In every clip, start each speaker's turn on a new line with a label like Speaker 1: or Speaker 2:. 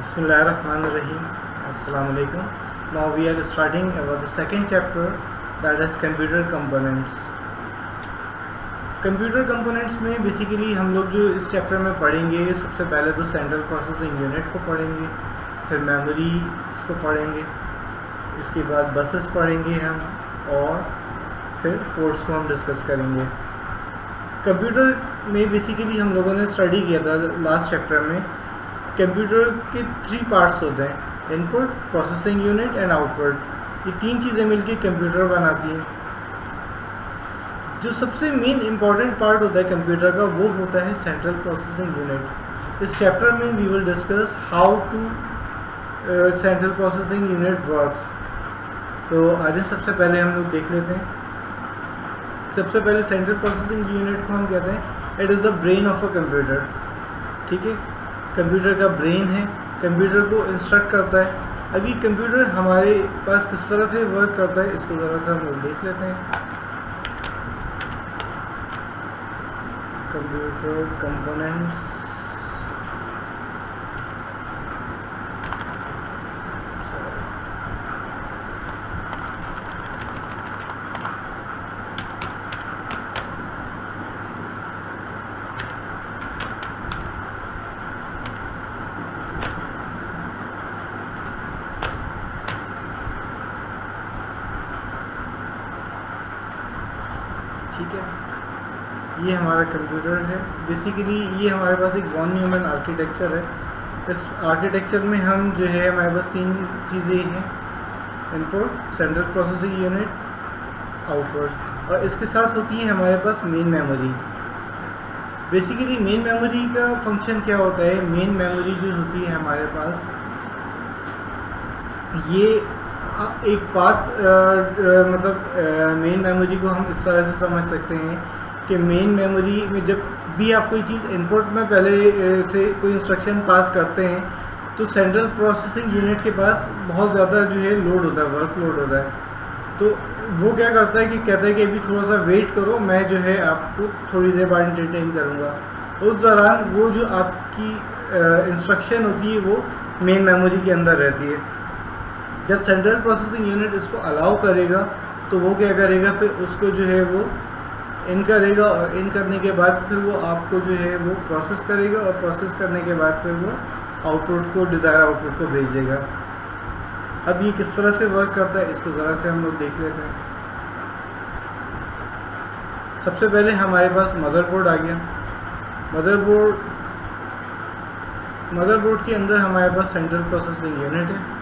Speaker 1: Bismillahirrahmanirrahim. Assalamu alaikum. Now we are starting about the second chapter, that is computer components. Computer components में basically हम लोग जो इस chapter में पढ़ेंगे, सबसे पहले तो सेंट्रल प्रोसेसिंग यूनिट को पढ़ेंगे, फिर मेमोरी को पढ़ेंगे, इसके बाद बसेस पढ़ेंगे हम, और फिर पोर्ट्स को हम डिस्कस करेंगे। कंप्यूटर में बेसिकली हम लोगों ने स्टडी किया था लास्ट चैप्टर में, कंप्यूटर के 3 पार्ट्स होते हैं, input, processing unit and output. ये 3 चीज़ें मिलकर कंप्यूटर बनाती हैं। जो सबसे मेन इम्पॉर्टेंट पार्ट होता है कंप्यूटर का, वो होता है सेंट्रल प्रोसेसिंग यूनिट। इस चैप्टर में we will discuss how to central processing unit works. तो आज सबसे पहले हम लोग देख लेते हैं। सबसे पहले सेंट्रल प्रोसेसिंग यूनिट को हम कहते हैं it is the brain of a computer. ठीक है, कंप्यूटर का ब्रेन है, कंप्यूटर को इंस्ट्रक्ट करता है। अभी कंप्यूटर हमारे पास किस तरह से वर्क करता है, इसको ज़रा सा हम लोग देख लेते हैं। कंप्यूटर कंपोनेंट्स, ठीक है, ये हमारा कंप्यूटर है। बेसिकली ये हमारे पास एक वॉन न्यूमैन आर्किटेक्चर है। इस आर्किटेक्चर में हम जो है हमारे पास 3 चीज़ें हैं, input, central processing unit, output, और इसके साथ होती है हमारे पास main memory. Basically main memory का फंक्शन क्या होता है? मेन मेमोरी जो होती है हमारे पास, ये एक बात मतलब मेन मेमोरी को हम इस तरह से समझ सकते हैं कि मेन मेमोरी में जब भी आप कोई चीज़ इनपुट में पहले से कोई इंस्ट्रक्शन पास करते हैं, तो सेंट्रल प्रोसेसिंग यूनिट के पास बहुत ज़्यादा जो है लोड होता है, वर्कलोड होता है। तो वो क्या करता है कि कहता है कि अभी थोड़ा सा वेट करो, मैं जो है आपको थोड़ी देर बाद एंटरटेन करूँगा। उस दौरान वो जो आपकी इंस्ट्रक्शन होती है वो मेन मेमोरी के अंदर रहती है। जब सेंट्रल प्रोसेसिंग यूनिट इसको अलाउ करेगा तो वो क्या करेगा, फिर उसको जो है वो इन करेगा, और इन करने के बाद फिर वो आपको जो है वो प्रोसेस करेगा, और प्रोसेस करने के बाद फिर वो आउटपुट को, डिज़ायर आउटपुट को भेज देगा। अब ये किस तरह से वर्क करता है, इसको ज़रा से हम लोग देख लेते हैं। सबसे पहले हमारे पास मदरबोर्ड आ गया। मदरबोर्ड के अंदर हमारे पास सेंट्रल प्रोसेसिंग यूनिट है।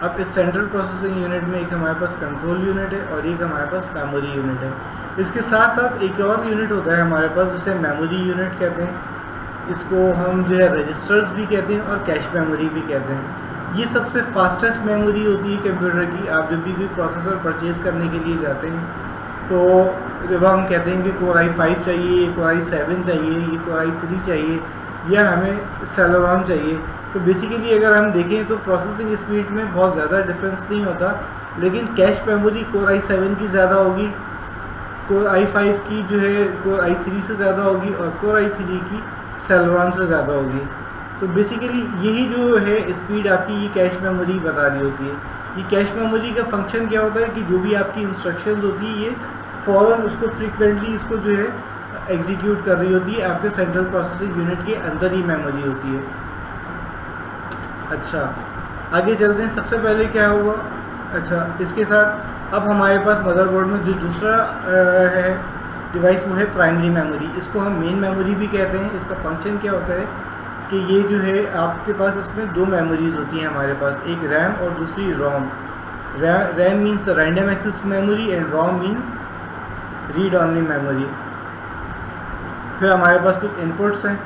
Speaker 1: अब इस सेंट्रल प्रोसेसिंग यूनिट में एक हमारे पास कंट्रोल यूनिट है और एक हमारे पास मेमोरी यूनिट है। इसके साथ साथ एक और यूनिट होता है हमारे पास, जिसे मेमोरी यूनिट कहते हैं। इसको हम जो है रजिस्टर्स भी कहते हैं और कैश मेमोरी भी कहते हैं। ये सबसे फास्टेस्ट मेमोरी होती है कंप्यूटर की। आप जब भी कोई प्रोसेसर परचेज़ करने के लिए जाते हैं, तो जब हम कहते हैं कि कोर i5 चाहिए, कोर i7 चाहिए, ये कोर i3 चाहिए, या हमें सेलेरॉन चाहिए, तो बेसिकली अगर हम देखें तो प्रोसेसिंग स्पीड में बहुत ज़्यादा डिफरेंस नहीं होता, लेकिन कैश मेमोरी कोर i7 की ज़्यादा होगी, कोर i5 की जो है कोर i3 से ज़्यादा होगी, और कोर i3 की सेलेरॉन से ज़्यादा होगी। तो बेसिकली यही जो है स्पीड आपकी ये कैश मेमोरी बता रही होती है। ये कैश मेमोरी का फंक्शन क्या होता है कि जो भी आपकी इंस्ट्रक्शंस होती है, ये फ़ौरन उसको फ्रीक्वेंटली इसको जो है एग्जीक्यूट कर रही होती है। आपके सेंट्रल प्रोसेसिंग यूनिट के अंदर ही मेमोरी होती है। अच्छा, आगे चलते हैं। सबसे पहले क्या हुआ, अच्छा, इसके साथ अब हमारे पास मदरबोर्ड में जो दूसरा है डिवाइस, वो है प्राइमरी मेमोरी। इसको हम मेन मेमोरी भी कहते हैं। इसका फंक्शन क्या होता है कि ये जो है आपके पास इसमें 2 मेमोरीज होती हैं हमारे पास, एक रैम और दूसरी ROM. RAM means random access memory and ROM means read only memory. फिर हमारे पास कुछ इनपुट्स हैं,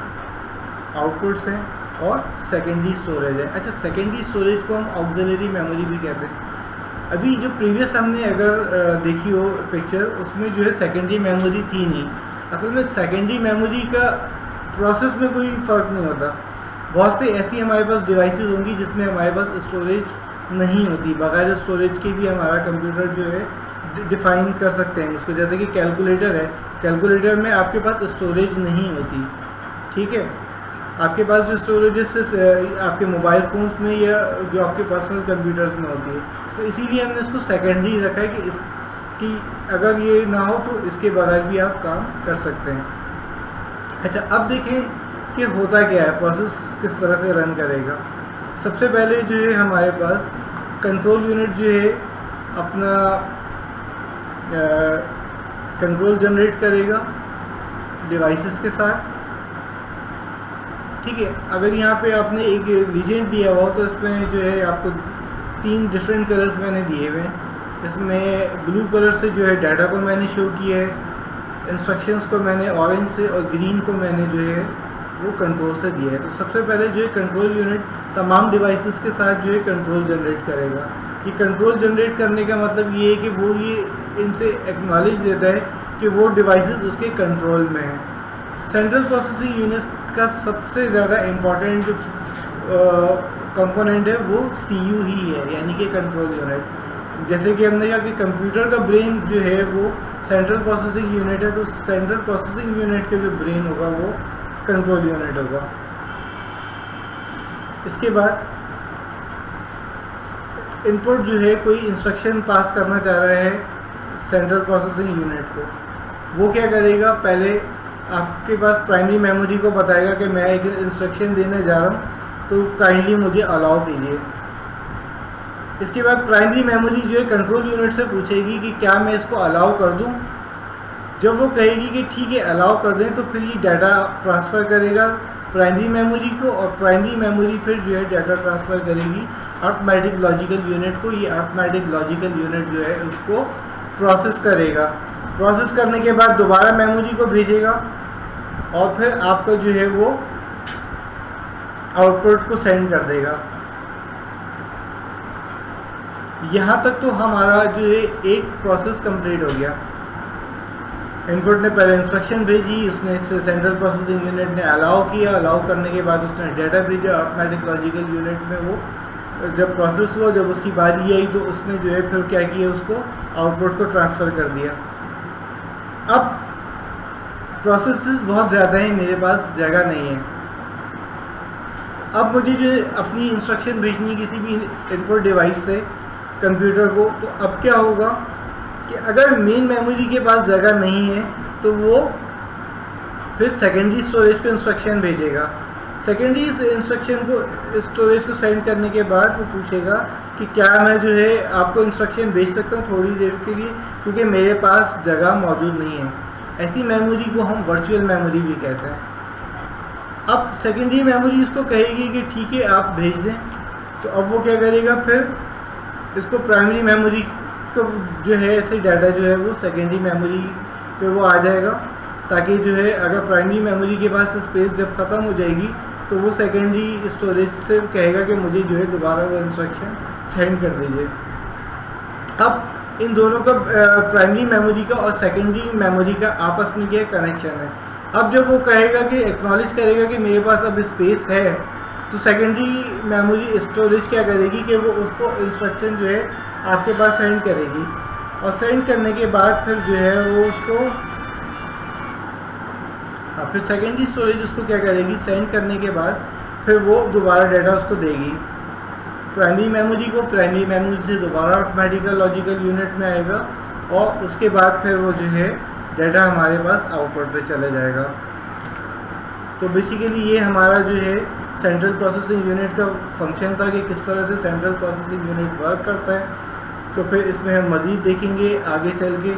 Speaker 1: आउटपुट्स हैं, और सेकेंडरी स्टोरेज है। अच्छा, सेकेंडरी स्टोरेज को हम ऑक्सिलरी मेमोरी भी कहते हैं। अभी जो प्रीवियस हमने अगर देखी हो पिक्चर, उसमें जो है सेकेंडरी मेमोरी थी नहीं। असल में सेकेंडरी मेमोरी का प्रोसेस में कोई फ़र्क नहीं होता। बहुत से ऐसी हमारे पास डिवाइसेस होंगी जिसमें हमारे पास स्टोरेज नहीं होती, बगैर स्टोरेज के भी हमारा कंप्यूटर जो है डिफ़ाइन कर सकते हैं उसको। जैसे कि कैलकुलेटर है, कैलकुलेटर में आपके पास स्टोरेज नहीं होती, ठीक है। आपके पास जो स्टोरेजेस आपके मोबाइल फ़ोन्स में या जो आपके पर्सनल कंप्यूटर्स में होती है, तो इसीलिए हमने इसको सेकेंडरी रखा है कि इसकी अगर ये ना हो तो इसके बगैर भी आप काम कर सकते हैं। अच्छा, अब देखें कि होता क्या है, प्रोसेस किस तरह से रन करेगा। सबसे पहले जो है हमारे पास कंट्रोल यूनिट जो है अपना कंट्रोल जनरेट करेगा डिवाइसेस के साथ, ठीक है। अगर यहाँ पे आपने एक लीजेंड दिया हुआ तो इसमें जो है आपको 3 डिफरेंट कलर्स मैंने दिए हुए हैं। इसमें ब्लू कलर से जो है डाटा को मैंने शो किया है, इंस्ट्रक्शंस को मैंने ऑरेंज से, और ग्रीन को मैंने जो है वो कंट्रोल से दिया है। तो सबसे पहले जो है कंट्रोल यूनिट तमाम डिवाइसेस के साथ जो है कंट्रोल जनरेट करेगा। ये कंट्रोल जनरेट करने का मतलब ये है कि वो ये इनसे एक्नॉलेज देता है कि वो डिवाइसेस उसके कंट्रोल में है। सेंट्रल प्रोसेसिंग यूनिट का सबसे ज़्यादा इम्पॉर्टेंट जो कंपोनेंट है वो CPU ही है, यानी कि कंट्रोल यूनिट। जैसे कि हमने कहा कि कंप्यूटर का ब्रेन जो है वो सेंट्रल प्रोसेसिंग यूनिट है, तो सेंट्रल प्रोसेसिंग यूनिट का जो ब्रेन होगा वो कंट्रोल यूनिट होगा। इसके बाद इनपुट जो है कोई इंस्ट्रक्शन पास करना चाह रहा है सेंट्रल प्रोसेसिंग यूनिट को, वो क्या करेगा, पहले आपके पास प्राइमरी मेमोरी को बताएगा कि मैं एक इंस्ट्रक्शन देने जा रहा हूँ, तो काइंडली मुझे अलाउ कीजिए। इसके बाद प्राइमरी मेमोरी जो है कंट्रोल यूनिट से पूछेगी कि क्या मैं इसको अलाउ कर दूँ। जब वो कहेगी कि ठीक है अलाउ कर दें, तो फिर ये डाटा ट्रांसफ़र करेगा प्राइमरी मेमोरी को, और प्राइमरी मेमोरी फिर जो है डाटा ट्रांसफ़र करेगी अर्थमेटिक लॉजिकल यूनिट को। ये अर्थमेटिक लॉजिकल यूनिट जो है उसको प्रोसेस करेगा। प्रोसेस करने के बाद दोबारा मेमोरी को भेजेगा, और फिर आपको जो है वो आउटपुट को सेंड कर देगा। यहाँ तक तो हमारा जो है एक प्रोसेस कंप्लीट हो गया। इनपुट ने पहले इंस्ट्रक्शन भेजी, उसने इससे सेंट्रल प्रोसेसिंग यूनिट ने अलाउ किया, अलाउ करने के बाद उसने डाटा भेजा अर्थमेटिक लॉजिकल यूनिट में। वो जब प्रोसेस हुआ, जब उसकी बारी आई, तो उसने जो है फिर क्या किया, उसको आउटपुट को ट्रांसफ़र कर दिया। अब प्रोसेसेस बहुत ज़्यादा हैं, मेरे पास जगह नहीं है। अब मुझे जो अपनी इंस्ट्रक्शन भेजनी किसी भी इनपुट डिवाइस से कंप्यूटर को, तो अब क्या होगा कि अगर मेन मेमोरी के पास जगह नहीं है तो वो फिर सेकेंडरी स्टोरेज को इंस्ट्रक्शन भेजेगा। सेकेंडरी इंस्ट्रक्शन को स्टोरेज को सेंड करने के बाद वो पूछेगा कि क्या मैं जो है आपको इंस्ट्रक्शन भेज सकता हूँ थोड़ी देर के लिए, क्योंकि मेरे पास जगह मौजूद नहीं है। ऐसी मेमोरी को हम वर्चुअल मेमोरी भी कहते हैं। अब सेकेंडरी मेमोरी उसको कहेगी कि ठीक है आप भेज दें, तो अब वो क्या करेगा, फिर इसको प्राइमरी मेमोरी को जो है ऐसे डाटा जो है वो सेकेंडरी मेमोरी पे वो आ जाएगा, ताकि जो है अगर प्राइमरी मेमोरी के पास स्पेस जब ख़त्म हो जाएगी तो वो सेकेंडरी स्टोरेज से कहेगा कि मुझे जो है दोबारा वो इंस्ट्रक्शन सेंड कर दीजिए। अब इन दोनों का प्राइमरी मेमोरी का और सेकेंडरी मेमोरी का आपस में क्या कनेक्शन है। अब जब वो कहेगा कि एक्नॉलेज करेगा कि मेरे पास अब स्पेस है, तो सेकेंडरी मेमोरी स्टोरेज क्या करेगी कि वो उसको इंस्ट्रक्शन जो है आपके पास सेंड करेगी, और सेंड करने के बाद फिर जो है वो उसको फिर सेकेंडरी स्टोरेज उसको क्या करेगी, सेंड करने के बाद फिर वो दोबारा डाटा उसको देगी प्राइमरी मेमोरी को। प्राइमरी मेमोरी से दोबारा अर्थमेटिक लॉजिकल यूनिट में आएगा, और उसके बाद फिर वो जो है डाटा हमारे पास आउटपुट पे चले जाएगा। तो बेसिकली ये हमारा जो है सेंट्रल प्रोसेसिंग यूनिट का फंक्शन था कि किस तरह से सेंट्रल प्रोसेसिंग यूनिट वर्क करता है। तो फिर इसमें हम मज़ीद देखेंगे आगे चल के,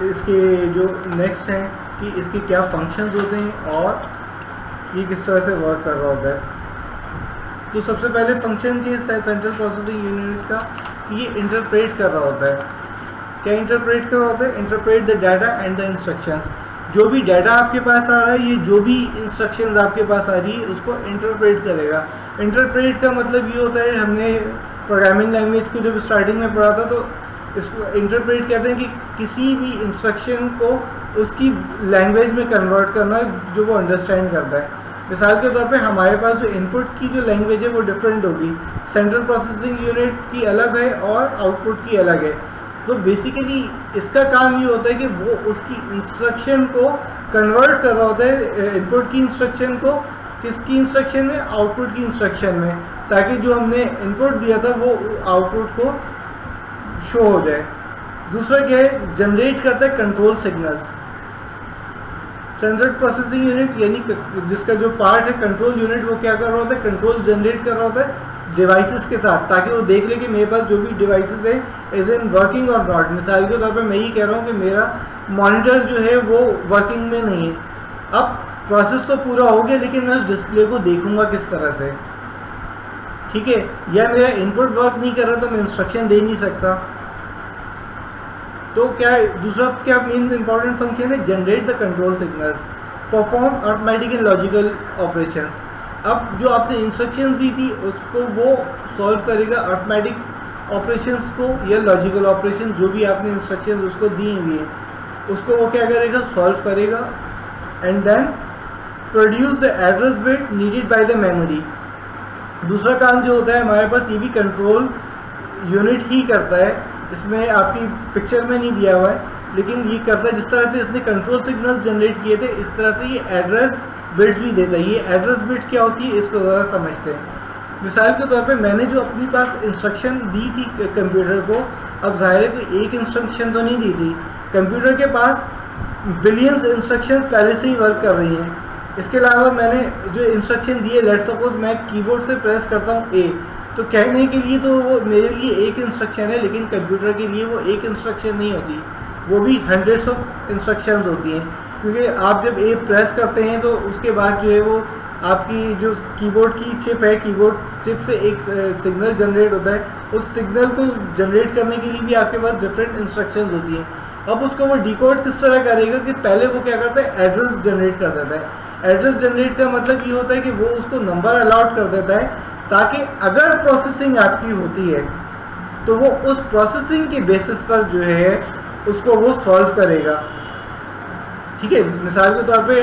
Speaker 1: इसके जो नेक्स्ट हैं कि इसके क्या फंक्शंस होते हैं और ये किस तरह से वर्क कर रहा होता है। तो सबसे पहले फंक्शन के सेंट्रल प्रोसेसिंग यूनिट का ये इंटरप्रेट कर रहा होता है। क्या इंटरप्रेट कर रहा होता है? Interpret the data and the instructions. जो भी डाटा आपके पास आ रहा है, ये जो भी इंस्ट्रक्शंस आपके पास आ रही है उसको इंटरप्रेट करेगा। इंटरप्रेट का मतलब ये होता है, हमने प्रोग्रामिंग लैंग्वेज को जब स्टार्टिंग में पढ़ा था तो इसको इंटरप्रेट कहते हैं कि किसी भी इंस्ट्रक्शन को उसकी लैंग्वेज में कन्वर्ट करना जो वो अंडरस्टैंड करता है। मिसाल के तौर पे हमारे पास जो इनपुट की जो लैंग्वेज है वो डिफरेंट होगी, सेंट्रल प्रोसेसिंग यूनिट की अलग है और आउटपुट की अलग है। तो बेसिकली इसका काम ये होता है कि वो उसकी इंस्ट्रक्शन को कन्वर्ट कर रहा होता है इनपुट की इंस्ट्रक्शन को किसकी इंस्ट्रक्शन में, आउटपुट की इंस्ट्रक्शन में, ताकि जो हमने इनपुट दिया था वो आउटपुट को शो हो जाए। दूसरा क्या है, जनरेट करता है control signals. Central processing unit यानी जिसका जो पार्ट है कंट्रोल यूनिट, वो क्या कर रहा होता है, कंट्रोल जनरेट कर रहा होता है डिवाइसेस के साथ, ताकि वो देख ले कि मेरे पास जो भी डिवाइसेस है इज इन वर्किंग और नॉट। मिसाल के तौर पे मैं ही कह रहा हूँ कि मेरा मॉनिटर जो है वो वर्किंग में नहीं है। अब प्रोसेस तो पूरा हो गया, लेकिन मैं उस डिस्प्ले को देखूंगा किस तरह से, ठीक है, या मेरा इनपुट वर्क नहीं कर रहा तो मैं इंस्ट्रक्शन दे नहीं सकता। तो क्या दूसरा क्या मेन इंपॉर्टेंट फंक्शन है, generate the control signals, perform automatic and logical operations. अब जो आपने इंस्ट्रक्शंस दी थी उसको वो सॉल्व करेगा ऑटोमेटिक ऑपरेशंस को या लॉजिकल ऑपरेशन, जो भी आपने इंस्ट्रक्शंस उसको दी हुई है उसको वो क्या करेगा, सॉल्व करेगा, and then produce the address bit needed by the memory. दूसरा काम जो होता है हमारे पास, ये भी कंट्रोल यूनिट ही करता है, इसमें आपकी पिक्चर में नहीं दिया हुआ है, लेकिन ये करता है जिस तरह से इसने कंट्रोल सिग्नल्स जनरेट किए थे इस तरह से ये एड्रेस बिट्स भी देता है। ये एड्रेस बिट क्या होती है इसको ज़रा समझते हैं। मिसाल के तौर पे मैंने जो अपनी पास इंस्ट्रक्शन दी थी कंप्यूटर को, अब जाहिर है कोई एक इंस्ट्रक्शन तो नहीं दी थी, कंप्यूटर के पास बिलियंस इंस्ट्रक्शंस पहले से ही वर्क कर रही हैं। इसके अलावा मैंने जो इंस्ट्रक्शन दिए, लेट सपोज मैं कीबोर्ड से प्रेस करता हूँ ए, तो कहने के लिए तो वो मेरे लिए एक इंस्ट्रक्शन है, लेकिन कंप्यूटर के लिए वो एक इंस्ट्रक्शन नहीं होती, वो भी हंड्रेड्स ऑफ इंस्ट्रक्शंस होती हैं, क्योंकि आप जब ए प्रेस करते हैं तो उसके बाद जो है वो आपकी जो कीबोर्ड की चिप है, कीबोर्ड चिप से एक सिग्नल जनरेट होता है, उस सिग्नल को जनरेट करने के लिए भी आपके पास डिफरेंट इंस्ट्रक्शंस होती हैं। अब उसको वो डिकोड किस तरह करेगा कि पहले वो क्या करता है, एड्रेस जनरेट कर देता है। एड्रेस जनरेट का मतलब ये होता है कि वो उसको नंबर अलॉट कर देता है, ताकि अगर प्रोसेसिंग आपकी होती है तो वो उस प्रोसेसिंग के बेसिस पर जो है उसको वो सॉल्व करेगा, ठीक है। मिसाल के तौर पे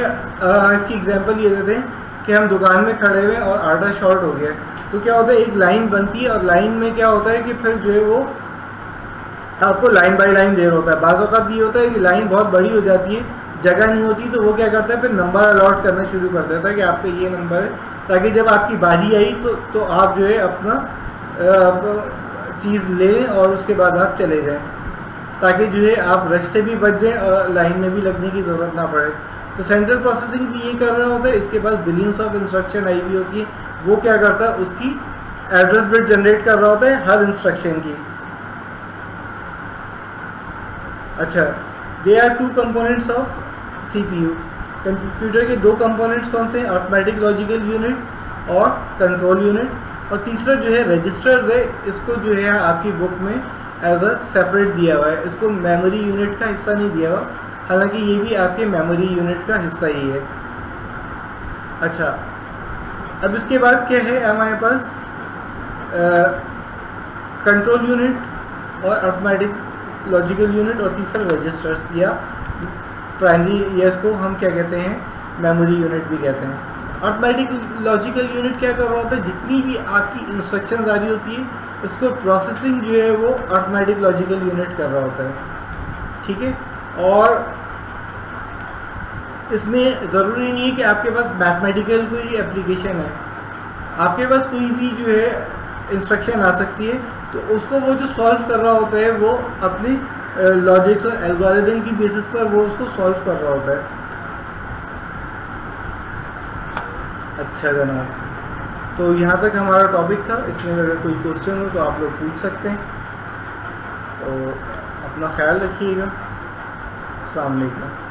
Speaker 1: इसकी एग्जांपल ये देते हैं कि हम दुकान में खड़े हुए और आटा शॉर्ट हो गया, तो क्या होता है, एक लाइन बनती है और लाइन में क्या होता है कि फिर जो है वो आपको लाइन बाय लाइन देर होता है। बाज़ औक़ात ये होता है कि लाइन बहुत बड़ी हो जाती है, जगह नहीं होती, तो वो क्या करता है फिर नंबर अलॉट करना शुरू कर देता है कि आपका ये नंबर है, ताकि जब आपकी बारी आई तो आप जो है अपना चीज़ लें और उसके बाद आप चले जाएं, ताकि जो है आप रश से भी बच जाएं और लाइन में भी लगने की ज़रूरत ना पड़े। तो सेंट्रल प्रोसेसिंग भी ये कर रहा होता है, इसके पास बिलियंस ऑफ इंस्ट्रक्शन आई हुई होती है, वो क्या करता है उसकी एड्रेस बिट जनरेट कर रहा होता है हर इंस्ट्रक्शन की। अच्छा, they are two components of CPU। Computer के दो कंपोनेंट्स कौन से हैं, ऑटोमेटिक लॉजिकल यूनिट और कंट्रोल यूनिट। और तीसरा जो है रजिस्टर्स है, इसको जो है आपकी बुक में एज अ सेपरेट दिया हुआ है, इसको मेमोरी यूनिट का हिस्सा नहीं दिया हुआ, हालांकि ये भी आपके मेमोरी यूनिट का हिस्सा ही है। अच्छा, अब इसके बाद क्या है हमारे पास, कंट्रोल यूनिट और ऑटोमेटिक लॉजिकल यूनिट, और तीसरा रजिस्टर्स या प्राइमरी, या इसको हम क्या कहते हैं, मेमोरी यूनिट भी कहते हैं। ऑटोमेटिक लॉजिकल यूनिट क्या कर रहा होता है, जितनी भी आपकी इंस्ट्रक्शंस आ रही होती है उसको प्रोसेसिंग जो है वो ऑटोमेटिक लॉजिकल यूनिट कर रहा होता है, ठीक है। और इसमें ज़रूरी नहीं है कि आपके पास मैथमेटिकल कोई एप्लीकेशन है, आपके पास कोई भी जो है इंस्ट्रक्शन आ सकती है, तो उसको वो जो सॉल्व कर रहा होता है वो अपनी लॉजिक्स और एल्गोरिदम की बेसिस पर वो उसको सॉल्व कर रहा होता है। अच्छा जनाब, तो यहाँ तक हमारा टॉपिक था, इसमें अगर कोई क्वेश्चन हो तो आप लोग पूछ सकते हैं। तो अपना ख्याल रखिएगा। अस्सलाम वालेकुम।